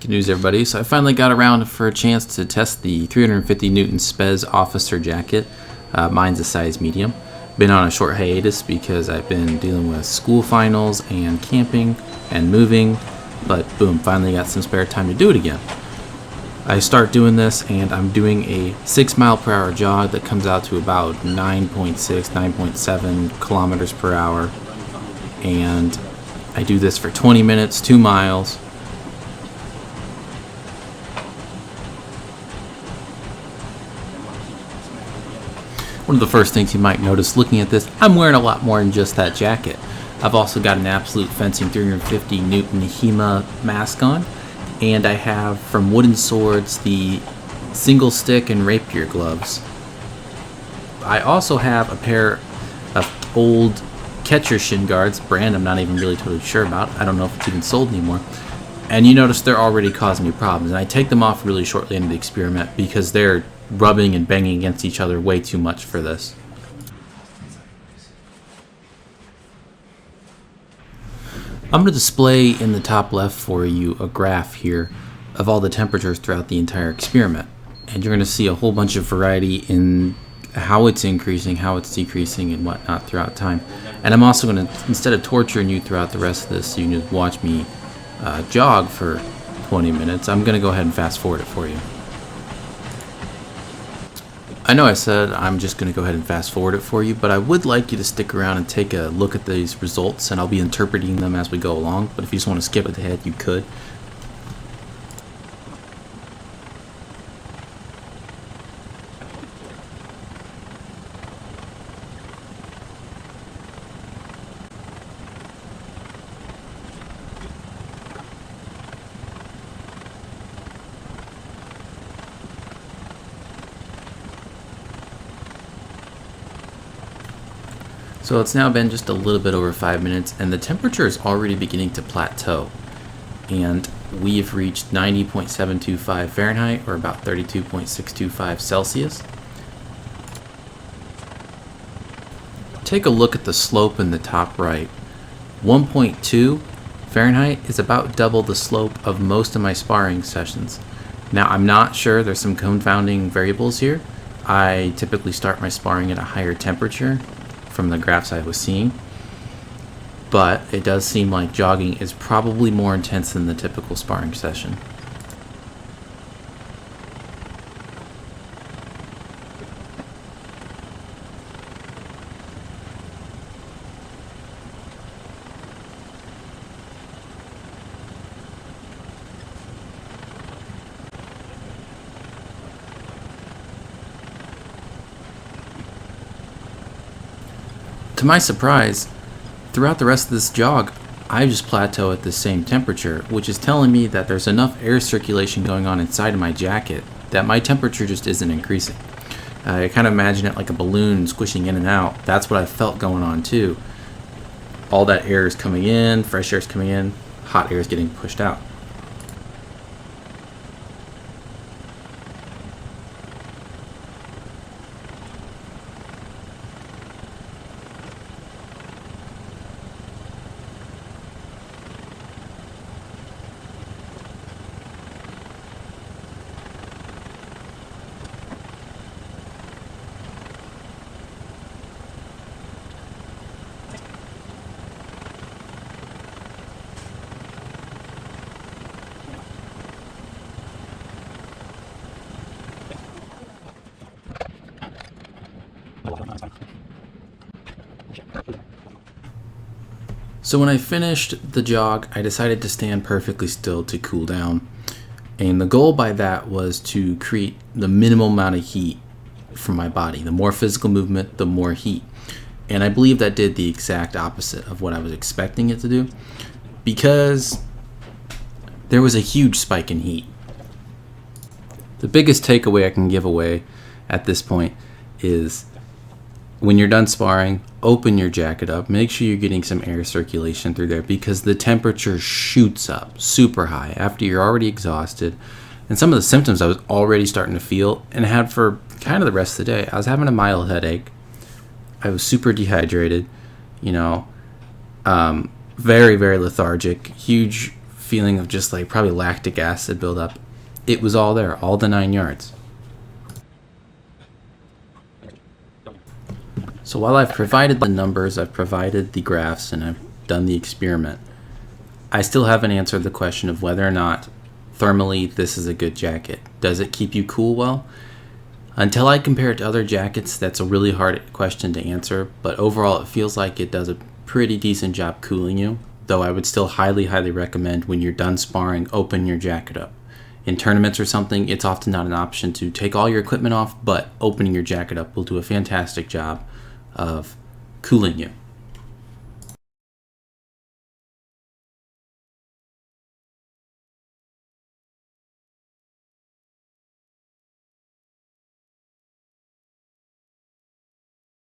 Good news, everybody. So I finally got around for a chance to test the 350 Newton SPES Officer Jacket. Mine's a size medium. Been on a short hiatus because I've been dealing with school finals and camping and moving, but boom, finally got some spare time to do it again. I start doing this and I'm doing a 6 mile per hour jog that comes out to about 9.6, 9.7 kilometers per hour. And I do this for 20 minutes, 2 miles. One of the first things you might notice looking at this, I'm wearing a lot more than just that jacket. I've also got an Absolute Fencing 350 Newton HEMA mask on, and I have from Wooden Swords the single stick and rapier gloves. I also have a pair of old catcher shin guards, brand I'm not even really totally sure about. I don't know if it's even sold anymore. And you notice they're already causing me problems, and I take them off really shortly into the experiment because they're rubbing and banging against each other way too much for this. I'm going to display in the top left for you a graph here of all the temperatures throughout the entire experiment, and you're going to see a whole bunch of variety in how it's increasing, how it's decreasing, and whatnot throughout time. And I'm also going to, instead of torturing you throughout the rest of this so you can just watch me jog for 20 minutes, I'm going to go ahead and fast forward it for you. I know I said I'm just going to go ahead and fast forward it for you, but I would like you to stick around and take a look at these results, and I'll be interpreting them as we go along, but if you just want to skip ahead, you could. So it's now been just a little bit over 5 minutes, and the temperature is already beginning to plateau. And we've reached 90.725 Fahrenheit, or about 32.625 Celsius. Take a look at the slope in the top right. 1.2 Fahrenheit is about double the slope of most of my sparring sessions. Now, I'm not sure, there's some confounding variables here. I typically start my sparring at a higher temperature from the graphs I was seeing, but it does seem like jogging is probably more intense than the typical sparring session. To my surprise, throughout the rest of this jog, I just plateau at the same temperature, which is telling me that there's enough air circulation going on inside of my jacket that my temperature just isn't increasing. I kind of imagine it like a balloon squishing in and out. That's what I felt going on too. All that air is coming in, fresh air is coming in, hot air is getting pushed out. So when I finished the jog, I decided to stand perfectly still to cool down. And the goal by that was to create the minimal amount of heat from my body. The more physical movement, the more heat. And I believe that did the exact opposite of what I was expecting it to do, because there was a huge spike in heat. The biggest takeaway I can give away at this point is when you're done sparring, open your jacket up. Make sure you're getting some air circulation through there, because the temperature shoots up super high after you're already exhausted. And some of the symptoms I was already starting to feel and had for kind of the rest of the day. I was having a mild headache. I was super dehydrated, very, very lethargic, huge feeling of just like probably lactic acid buildup. It was all there, all the 9 yards. So while I've provided the numbers, I've provided the graphs, and I've done the experiment, I still haven't answered the question of whether or not thermally this is a good jacket. Does it keep you cool well? Until I compare it to other jackets, that's a really hard question to answer, but overall it feels like it does a pretty decent job cooling you, though I would still highly recommend when you're done sparring, open your jacket up. In tournaments or something, it's often not an option to take all your equipment off, but opening your jacket up will do a fantastic job of cooling you.